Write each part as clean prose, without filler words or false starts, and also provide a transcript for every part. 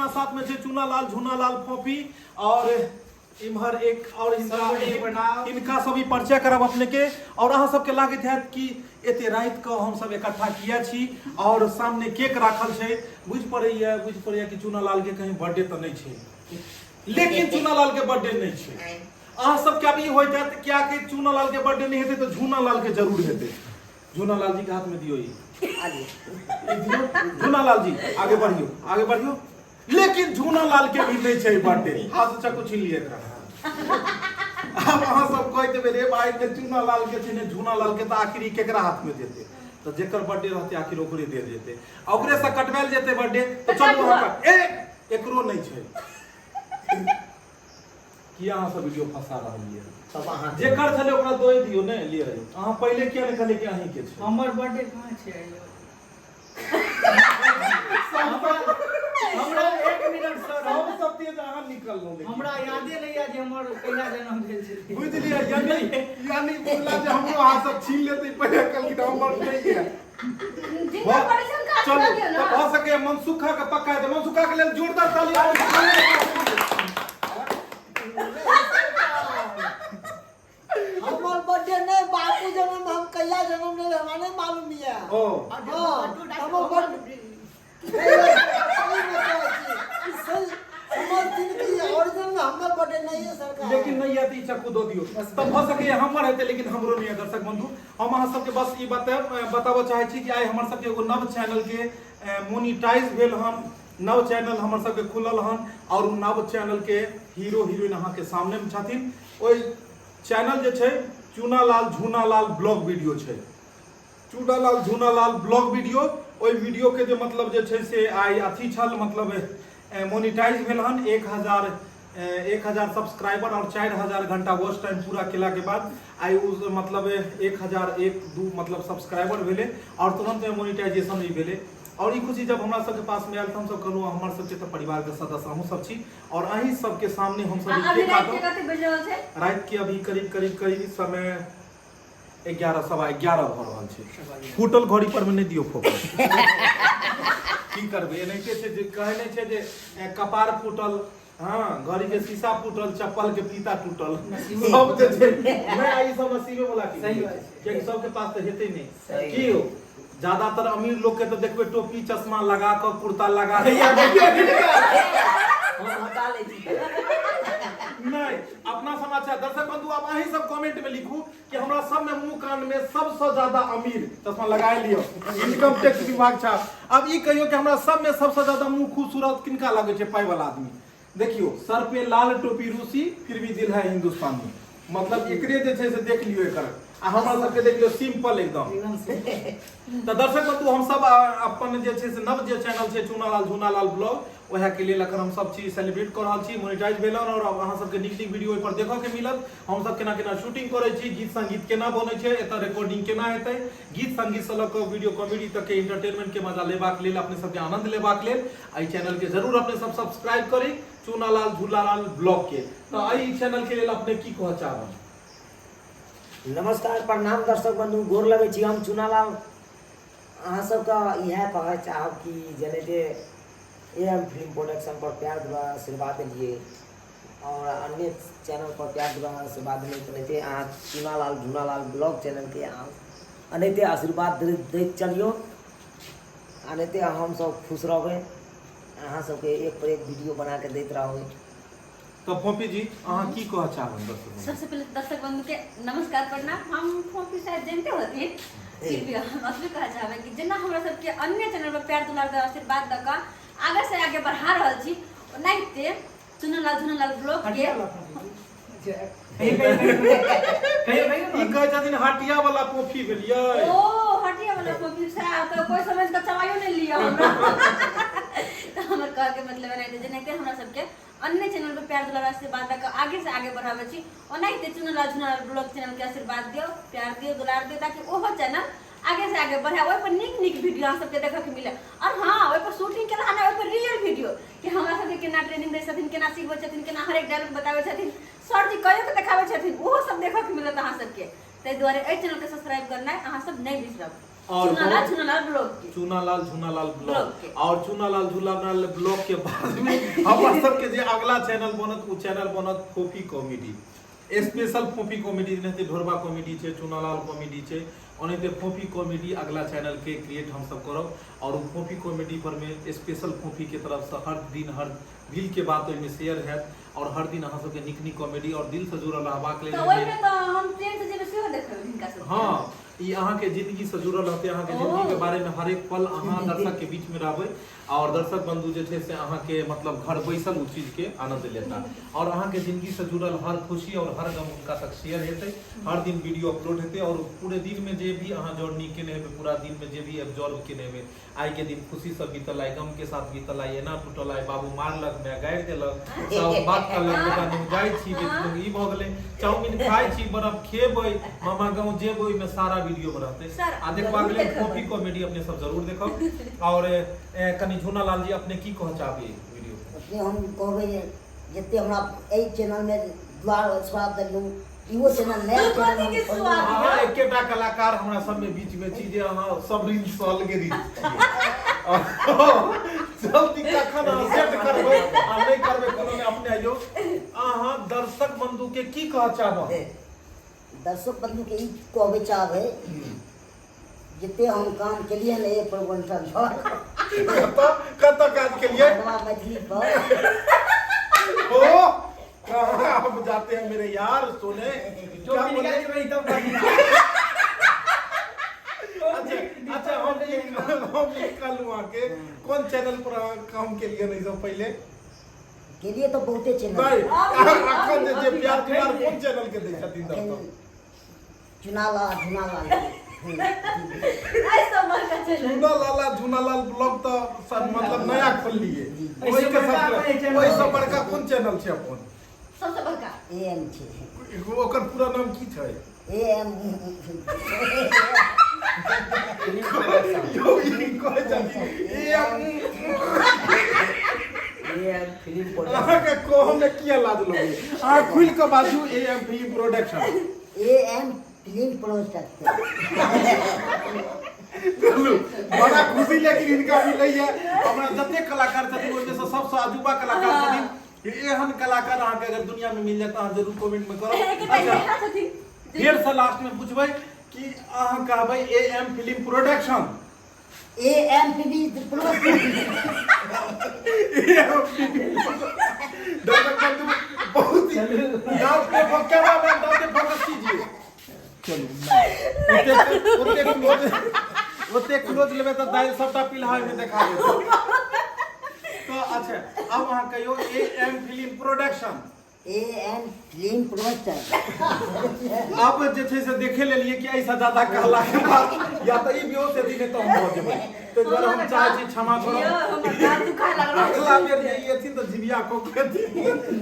साथ में चूनालाल झूनालाल फोफी और इम्हर एक और इनका सभी परिचय करब अपने के और अहाँ सबके लागत है कि एते रात को हम सब इकट्ठा किया छी और सामने केक राखल छे बुझ पड़ैया कि चूनालाल के कहीं बर्थडे तो नहीं छे, लेकिन चूनालाल के बर्थडे नहीं छे। अहाँ सब क्या भी होइत है क्या कि चूनालाल के बर्थडे नहीं हेते तो झूनालाल के जरूर हेते। झूनालाल जी के हाथ में दियो ये झूनालाल जी आगे बढ़ियो लेकिन झूनालाल के भी नहीं छे बर्थडे। हाथ से कुछ लिए अब अहाँ सब कहते बे रे भाई के चूनालाल के छे ने झूनालाल के तो आखिरी केकरा हाथ में देते तो जेकर बर्थडे रहते आखिर ओकरे दे देते ओकरे से कटवाल जेते बर्थडे तो चलो वहां का एकरो नहीं छे कि अहाँ सब वीडियो फंसा रहलिए सब अहाँ जेकर छले ओकरा दोई दियो ने लिए रही अहाँ पहले किया ने कहले कि अहीं के छे हमर बर्थडे कहां छे हमरा 1 मिनट सर हम सब ते अहाँ निकल लो हमरा यादे नहीं है जे हमर कहिया जन्म भेल छे बुझ लिया यानी बोला जे हमरो अहाँ सब छीन लेते पहले कल की हमर नहीं है जिनका परेशान का चलो दियो ना हो सके मनसुखा का पक्का है मनसुखा के लिए जोरदार ताली हमर बर्थडे नहीं बापू जन्म हम कहिया जन्म नहीं हमारे नहीं मालूम है ओ हमर बर्थडे हमर बर्थडे नहीं है सरकार लेकिन नहीं आती चक्कू दो दियो तब हो सके हमर हेते लेकिन हमरो नहीं है दर्शक बंधु हम अहाँ सबके बस ई बताबो चाहे छी कि आइ हमर सबके एगो नव चैनल के मोनेटाइज भेल हन नव चैनल हमर सबके खुलल हन और नव चैनल के हीरो हीरोइन अहाँ के सामने में छथिन ओइ चैनल जे छै चूनालाल झूनालाल ब्लॉग वीडियो छै चूनालाल झूनालाल ब्लॉग वीडियो ओइ वीडियो के जो मतलब जे छै से आइ अथी छल मतलब मोनेटाइज भेल हन 1000 सब्सक्राइबर और 4000 घंटा वॉच टाइम पूरा केला के बाद आई उस मतलब 1001-2 मतलब सब्सक्राइबर भेले और तुरंत मोनेटाइजेशन ही भेले और ई खुशी जब हमरा सबके पास में आयल हम सब कहलु हमर सबके तो परिवार के सदस्य हम सब छी और अहीं सबके सामने हम सब अभी रात के कते बजे रहल छै रात के अभी करीब समय 11:11 भ रहल छै फूटल घड़ी पर में नहीं दियो फोकस की करबे एनाहिते छै जे कहै नै छै जे कपार फूटल हां घड़ी के शीशा फूटल चप्पल के फीता टूटल सब जे छै मैं आई सब नसीबे वाला की सही बात छै कि सब के पास तो हेते नहीं की हो ज्यादातर अमीर लोग के तो देखबे टोपी चश्मा लगा कर कुर्ता लगा के हम हटा ले छी नहीं अपना समाचार दर्शक बंधु आप अहीं सब कमेंट में लिखू कि हमरा सब में मुंह कान में सबसे ज्यादा अमीर चश्मा लगाए लियो इनकम टैक्स विभाग छा अब ई कहियो कि हमरा सब में सबसे ज्यादा मुंह खूबसूरत किनका लगे छै पाई वाला आदमी देखियो सर पे लाल टोपी रूसी फिर भी दिल है हिंदुस्तानी मतलब एकरे जे छै से देख लियो एकर आ हमरा सबके देख लियो सिंपल एकदम तो दर्शक बंधु हम सब अपन जे छै से नव जे चैनल छै चूनालाल झूनालाल ब्लॉग ओहे के लिए अखन हम सब चीज सेलिब्रेट कर रहल छी मोनेटाइज भेलन और अहाँ सबके नीक वीडियो पर देखो के मिलत हम सब केना शूटिंग करे छी गीत संगीत केना बनै छै एत रिकॉर्डिंग केना हेतै गीत संगीत से लक वीडियो कॉमेडी तक के एंटरटेनमेंट के मजा लेबाक लेल अपने सबके आनंद लेबाक लेल एहि चैनल के जरूर अपने सब सब्सक्राइब करी चूनालाल झूनालाल ब्लॉग के तो एहि चैनल के लेल अपने की कह चाहब नमस्कार प्रणाम दर्शक बंधु गोर लगे छी हम चूनालाल अहाँ सबका यह कह चाहब कि जने एम फिल्म प्रोडक्शन पर प्यार द्वारा आशीर्वाद दिए और अन्य चैनल पर प्यार द्वारा आशीर्वाद नहीं अहाँ चूनालाल झूनालाल ब्लॉग चैनल के अनैते आशीर्वाद दैत चलियो अनैते हम सब खुश रहबै अहाँ सबके एक पर एक वीडियो बना के दैत रहबै तो फोफी जी अहाँ की कह चाहब सबसे पहले दर्शक बंधु के नमस्कार प्रणाम हम फोफी साहब जानते होती फिर भी हम असली कहे चाहबे कि जेना हमरा सबके अन्य चैनल पर प्यार दुलार द आशीर्वाद द का आगे से आगे बढ़ा रहल छी ओनाहिते चुनलाल ब्लॉग के ई कहै छथिन हटिया वाला पोफी भेलियै ओ हटिया वाला कॉफी से तो कोई समझ के चवायो नहीं लिया हमरा तो हमर कह के मतलब एनाहिते जेनाहिते हमरा सबके अन्य चैनल पर प्यार दुलार आशीर्वाद द का आगे से आगे बढ़ावे छी ओनाहिते चुनलाल ब्लॉग चैनल के आशीर्वाद दियो प्यार दियो दुलार दियो ताकि ओहो चैनल आगे से आगे बढ़े ओइ पर निक वीडियो अहाँ सबके देखे के मिले और हां ओइ पर शूटिंग केना ना ओइ पर रियल वीडियो कि हमरा सबके केना ट्रेनिंग दै छथिन केना सिखबै छथिन केना हर एक डायलॉग बताबै छथिन सर जी कहियो के देखाबै छथिन ओहो सब देखे के मिलत अहाँ सबके तै द्वारे ए चैनल के सब्सक्राइब करनाइ अहाँ सब नहीं बिसरब और चुनालाल ब्लॉग के चुनालाल ब्लॉग और चुनालाल ब्लॉग के बाद में हमर सबके जे अगला चैनल बनत उ चैनल बनत फोफी कॉमेडी स्पेशल फोफी कॉमेडी नहिते ढोरबा कॉमेडी छै चुनालाल कॉमेडी छै ओनाहिते फोफी कॉमेडी अगला चैनल के क्रिएट हम सब करब और फोफी कॉमेडी पर में स्पेशल फोफी के तरफ से हर दिन हर दिल के बात ओइमे शेयर हैत और हर दिन अहाँ सबके नीक कॉमेडी और दिल से जुड़ल रहबाक लेल तो ओइ में तो हम ट्रेन से जेबे सेहो देखब हिनका सब हां ई अहाँ के जिंदगी से जुड़ल रहते अहाँ के जिंदगी के बारे में हर एक पल अहाँ दर्शक के बीच में रहबै और दर्शक बंधु जे छै से अहाँ के मतलब घर बैसल उ चीज के आनंद लेता और अहाँ के जिंदगी से जुड़ल हर खुशी और हर गम उनका तक शेयर हेतै हर दिन वीडियो अपलोड हेतै और पूरे दिन में जे भी अहाँ जर्नी केने हेबै पूरा दिन में जे भी एब्जॉर्ब केने हेबै आई के दिन खुशी से बीतल आई गम के साथ बीतल आई एना टूटल आई बाबू मारलक मैं गाड़ि देलक सब बात करलक बेटा हम जाई छी ई भ गेलै चाउमीन खाइ छी बरफ खेबै मामा गांव जेबै में सारा वीडियो में रहते आ देखबाक लेल कॉफी कॉमेडी अपने सब जरूर देखब और कनी झूनालाल जी अपने की कह चाहबे वीडियो अपने हम कहबै जे जते हमरा एई चैनल में द्वार स्वाद दलु इहो चैनल नया चैनल के स्वाद अहाँ एकेटा कलाकार हमरा सब में बीच में छी जे अहाँ सब रील सॉल के रील जल्दी कखन अहाँ सेट करबै आ नहीं करबै कोनो में अपने आइयो अहाँ दर्शक बंधु के की कह चाहबो दर्शक बंधु के ई कहबै चाहबै जते हम काम केलिए ने एक प्रबंधन कत काज केलिए मैथिली पर ओ कहाँ आप जाते हैं मेरे यार सोने क्या बोले अच्छा हम कल वहाँ के कौन चैनल पर काम के लिए नहीं सब पहले के लिए तो बहुते चैनल नहीं अखन जे प्यार दुलार कौन चैनल के दै छथिन दर्शक झुनालाल ऐसा मन का चैनल झुनालाल ब्लॉग तो सर मतलब नया खोल लिए वही सब बड़का कौन चैनल छै अपन सबसे बड़का एम छै ओकर पूरा नाम की छै एम यो ई कहै छथिन फिल्म प्रोडक्शन अहाँ के कहम में किया लाज लगे अहाँ खुल के बाजू M film production M film production चलू बड़ा खुशी लेकिन इनका मिलै है हमरा जते कलाकार छथिन ओइमे से सबसे अजूबा कलाकार छथिन एहन कलाकार अहाँ के अगर दुनिया में मिल जाए तो अहाँ जरूर कमेंट में करब अच्छा फिर से लास्ट में पूछबै कि अहाँ कहबै M film production M film production दर्शक बंधु बहुत ही डांस पे फोकस कीजिए चलो ओते क्लोज लेबे त दाइल सबटा पिल्हा में देखा देत तो अच्छा अब वहां कहियो M film production M film production अब जे छै से देखे लेलिए कि ऐसा ज्यादा कहला के बाद या त ई बियो से दिने तो हम हो जेबै तो जरा हम चाहे छी क्षमा करो हम गाल दुखा लागल अगला बेर जे ई एथिन त जिबिया को कथि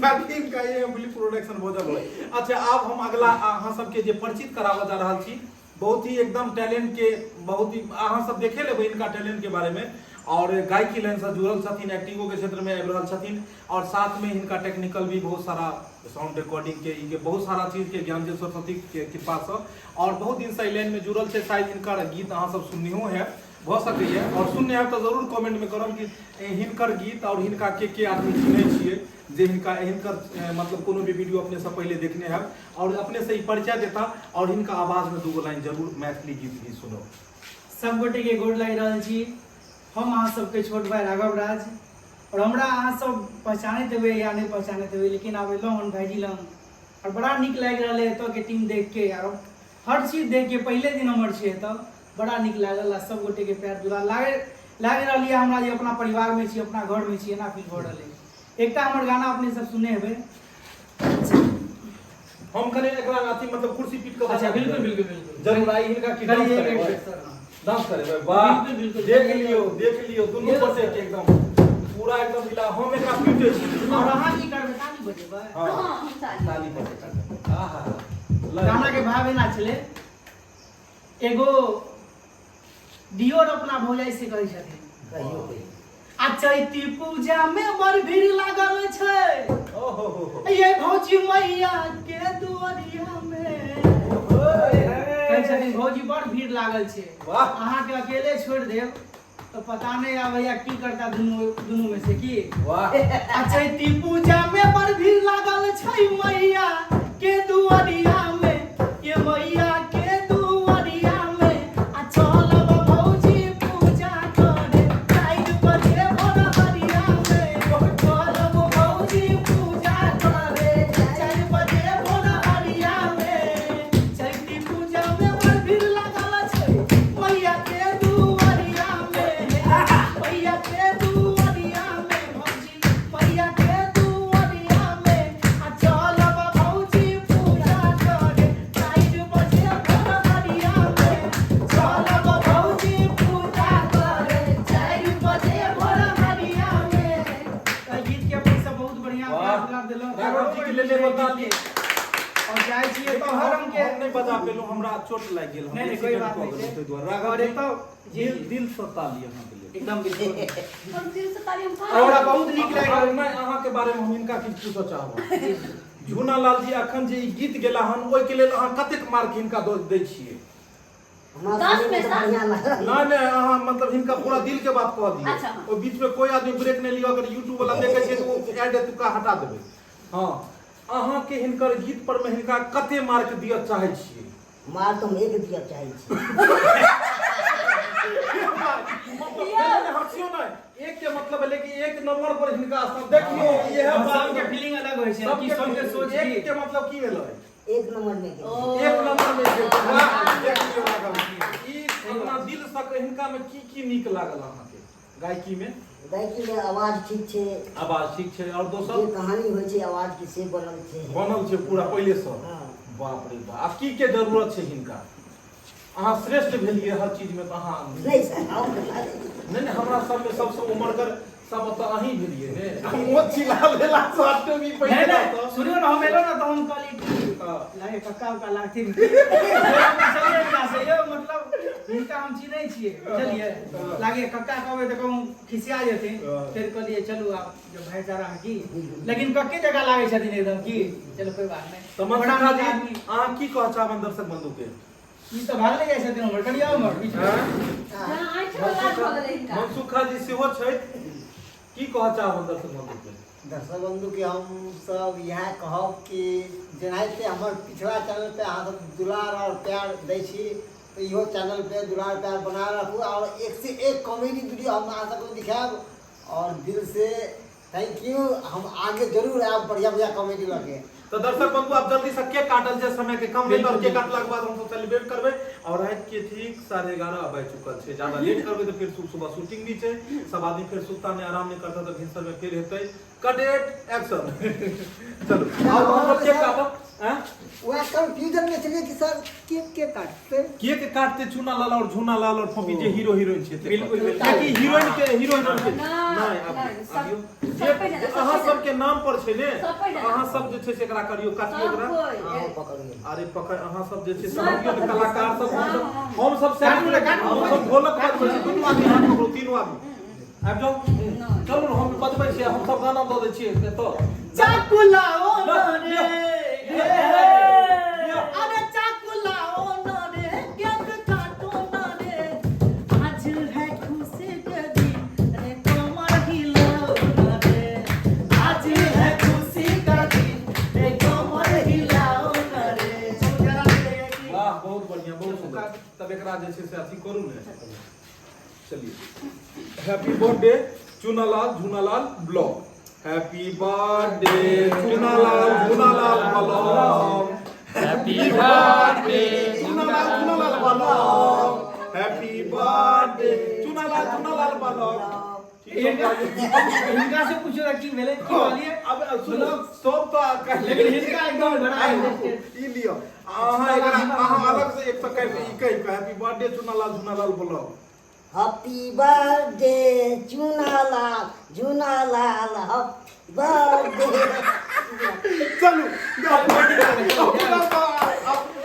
ताकि इनका एम फिल्म प्रोडक्शन हो जाबै अच्छा अब हम अगला अहाँ सबके जे परिचित करावा जा रहल छी बहुत ही एकदम टैलेंट के बहुत ही अहाँ सब देखे लेबै इनका टैलेंट के बारे में और गायकी लाइन से जुड़ल छथिन एक्टिंगो के क्षेत्र में आबि रहल छथिन और साथ में इनका टेक्निकल भी बहुत सारा साउंड रिकॉर्डिंग के बहुत सारा चीज के ज्ञान जे सरस्वती के कृपा से और बहुत दिन से लाइन में जुड़ल छै शायद इनकर गीत अहाँ सब सुननियो है भ सकैए और सुनने है तो जरूर कमेंट में करब कि हिनकर गीत और हिनका के आदमी सुनै छियै जे हिनकर मतलब कोनो भी वीडियो अपने से पहले देखने हैं और अपने से ही परिचय देता और हिनका आवाज में दूगो लाइन जरूर मैथिली गीत भी सुनो सब गोटे के गोड़ लागि रहल छी हम अहाँ सबके छोट भाई राघव राज और हमरा अहाँ सब पहचानैत हेबै या नहीं पहचानैत हेबै लेकिन आब एलहुँ हन भाईजी लग और बड़ा नीक लागि रहल है एतऽ के टीम देख के और हर चीज देख के पहले दिन हमर छै एतऽ बड़ा निक लागल सब गोटे के प्यार दुलार लागे रहलिए हमरा जे अपना परिवार में छी अपना घर में छी एना फील भ रहले। एकटा हमर गाना अपने सब सुने हेबै। हम कने एकरा अथी मतलब कुर्सी पीट के अच्छा बिल्कुल जरूर आई हिनका की डांस करे डांस करे वाह देख लियो दोनों बसे के एकदम पूरा एकदम मिला हम एकरा पीटे छी और अहाँ की करबै ताली बजेबै। हां हम ताली बजे आहा गाना के भाव एना छले एगो दियोर अपना भौजाई से कहै छथिन कहियो आ चैती पूजा में बड़ भीड़ लागल छै ओहो ये भौजी मैया के दुआरिया में कहै छथिन भौजी बड़ भीड़ लागल छै वाह अहाँ के अकेले छोड़ देब तो पता नहीं आबैया की करता दुनू में से की वाह आ चैती पूजा में बड़ भीड़ लागल छै मैया के दुआरिया में ये मैया के दुआरिया में आ चलब भौजी पूजा करे 4 बजे भोर हरिया में चलब भौजी पूजा करे 4 बजे भोर हरिया में चैती पूजा में बड़ भीड़ लागल छै मैया के दुआरिया में मैया के दुआरिया में भौजी मैया के दुआरिया में आ चलब भौजी पूजा करे 4 बजे भोर हरिया में चलब भौजी पूजा करे 4 बजे भोर हरिया में। गीत के अपन सब बहुत बढ़िया प्यार देलौ राघव जी के ले बता दी और जाय छियै तो हरम के नहीं बजा पेलो हमरा चोट लाग गेल नहीं कोई बात नहीं ते द्वारा राघव और जी तो दिल से ताली अहाँ के लिए एकदम बिल्कुल हम दिल से ताली हम हमरा बहुत नीक लागल। मैं अहाँ के बारे में हम इनका किछ पूछो चाहब झूना लाल जी अखन जे ई गीत गेला हन ओइ के लेल अहाँ कतेक मार्क हिनका दै छियै। हमरा 10 सुनय में में सात। बढ़िया लागल। नहीं अहाँ मतलब हिनका पूरा दिल के बात कह दिए अच्छा। और बीच में कोई आदमी ब्रेक नहीं लियो अगर यूट्यूब वाला देखे छै तो वो ऐड तुका हटा देबे। हां अहाँ के हिनकर गीत पर में हिनका कते मार्क दिय चाहे छियै। मार तो हम एक दिया चाहे छी। हंसियो नहीं एक के मतलब है कि एक नंबर पर हिनका सब देखियो ये है बात सबके फीलिंग अलग होय छै कि सबके सोच एक के मतलब की भेलै एक नंबर में ओ। एक नंबर में जे देखियो लागल ई अपना दिल से हिनका में की नीक लागल अहाँ के गायकी में। गायकी में आवाज ठीक छे, आवाज ठीक छै और जे दोसर कहानी होय छे आवाज के से बनल छे पूरा पहले से। हां बाप रे बाप अब की के जरूरत छै हिनका अहाँ श्रेष्ठ भेलिए हर चीज में तो अहाँ नहीं सर आओ नहीं हमरा सब में सबसे उमरगर सब तो अहीं भेलिए ने हम मोच चिला लेला सट्टो भी पहिले तो सुनियो ना हम एलो ना तो हम कहली लागे कक्का का लागती चलिए ना से ये मतलब हिनका हम चिन्है छियै चलिए लागे कक्का कहबै त कहूं खिसिया जेथिन फिर कहलिए चलू आप जो भाईचारा में की लेकिन कक्के जगह लागे छथिन एकदम की चलो कोई बात नहीं तमन्ना जी अहाँ की कह चाहब दर्शक बंधु के ई त भागले जाइ छथिन हमर कनिया हमर बीच में हां आई छ लाल भ गेलै इनका मनसुखा जी सेहो छै की कह चाहब दर्शक बंधु के। दर्शक बंधु के हम सब यह कहब कि जेनाहिते हमर पिछला चैनल पे अहाँ सब दुलार और प्यार दै छी तो इहो चैनल पे दुलार प्यार बना रखू और एक से एक कॉमेडी वीडियो हम अहाँ सबको दिखाएब और दिल से थैंक यू। हम आगे जरूर आएब बढ़िया बढ़िया कॉमेडी लगे। तो दर्शक बंधु आप जल्दी से केक काटल जे समय के कम भेल और केक काटला के बाद हम सब सेलिब्रेट करबे और रात के ठीक 11:30 बज चुकल छै ज्यादा लेट करबे तो फिर सुबह शूटिंग भी छै सब आदमी फिर सुता में आराम नहीं करता तो भिनसर में फिर हेतै कट इट एक्शन चलो अब हम केक काटब हैं वह कंफ्यूजन में चलिए कि सर केक के काटते केक काटते चूना लाल और झूना लाल और फपी जे हीरो हीरोइन छै बिल्कुल, बिल्कुल। ताकि हीरोइन के नहीं, नहीं सब- अबियो सब पे जाना, अहाँ सब सब के नाम पर छै ने सब पे जाना। अहाँ सब जे छै से एकरा करियो काटियो सब एकरा कोई आओ पकड़िए अरे पकड़ अहाँ सब जे छै से सब हम पकड़ कलाकार सब हाँ, हम सब काटू ना, काटू। हम सब ढोलक बाजबै छी दुनू आदमी हाथ पकड़ो तीनों आदमी आबि जाओ नहीं। चलू हम बजबै छी हम सब गाना दऽ दै छियै तो चाकुलाओ लिया, रे लिया। अरे चाकुलाओ रे केक काटो रे आज है खुशी के दिन रे कमर हिलाओ रे आज है खुशी का दिन रे कमर हिलाओ रे वाह बहुत बढ़िया बहुत सुंदर तब एकरा जे छै से अथी करू ने चलिए happy birthday Chunalal Jhunalal blog happy birthday Chunalal Jhunalal blog happy birthday Chunalal Jhunalal blog happy birthday Chunalal blog. इनका से पूछो कि मेले की वाली अब सुनो सब तो लेकिन इनका एकदम बड़ा है। ई लियो अहाँ अलग से एक सेकंड ई कहि happy birthday Chunalal blog. Happy birthday Chunalal happy birthday. चलो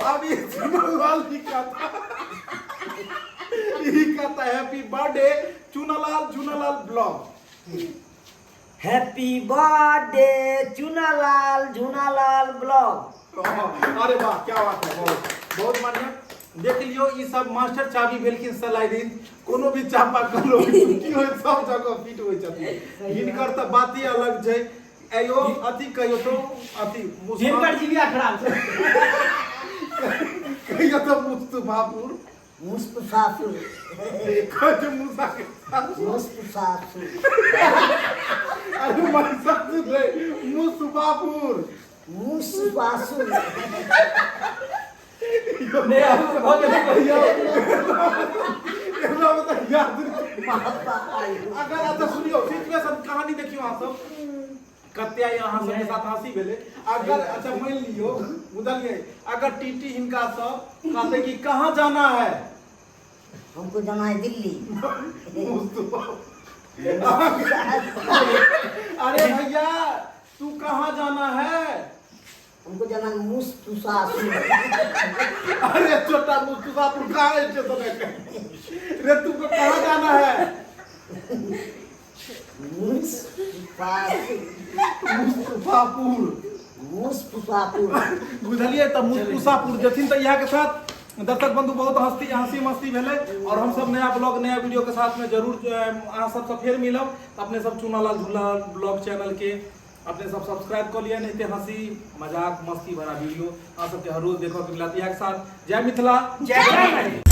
अब ये चुनालाल लिखा था happy birthday Chunalal blog. Happy birthday Chunalal blog. अरे वाह क्या बात है, बहुत बढ़िया। देख लियो ई सब मास्टर चाबी भेलखिन सलाइडिन कोनो भी चापा कलो की होय सब जगह फिट होय छथिन। हिनकर त बात ही अलग छै। एयो अति कहियो तो अति जिनकर जीविया खराब छै कहियो तो मुस्तफापुर कज मुसा के अरे मैं सब रे मुस्तफापुर ने हो गया याद अगर अच्छा सुनियो सिचुएशन कहानी देखियो अहाँ सब कत्या यहाँ सबके साथ हंसी भेले। अगर अच्छा मान लियो बुझलिए अगर टीटी हिनका सब कहते कि कहाँ जाना है हमको जाना है दिल्ली। अरे भैया तू कहाँ जाना है हमको जाना है मुस्तफापुर। अरे छोटा मुस्तफापुर कहाँ है स्टेशन है रे तुमको कहाँ जाना है मुस्तफापुर बुझलिए तो मुस्तफापुर जथिन तो यहाँ के साथ दर्शक बंधु बहुत हंसी मस्ती भेले और हम सब नया ब्लॉग नया वीडियो के साथ में जरूर अहाँ सबसे फिर मिलब। अपने सब चुनालाल ब्लॉग चैनल के अपने सब सब्सक्राइब कर लिया, नहीं तो हंसी मजाक मस्ती भरा वीडियो अहाँ सबके हर रोज देखो के मिलत। यहाँ के साथ जय मिथिला जय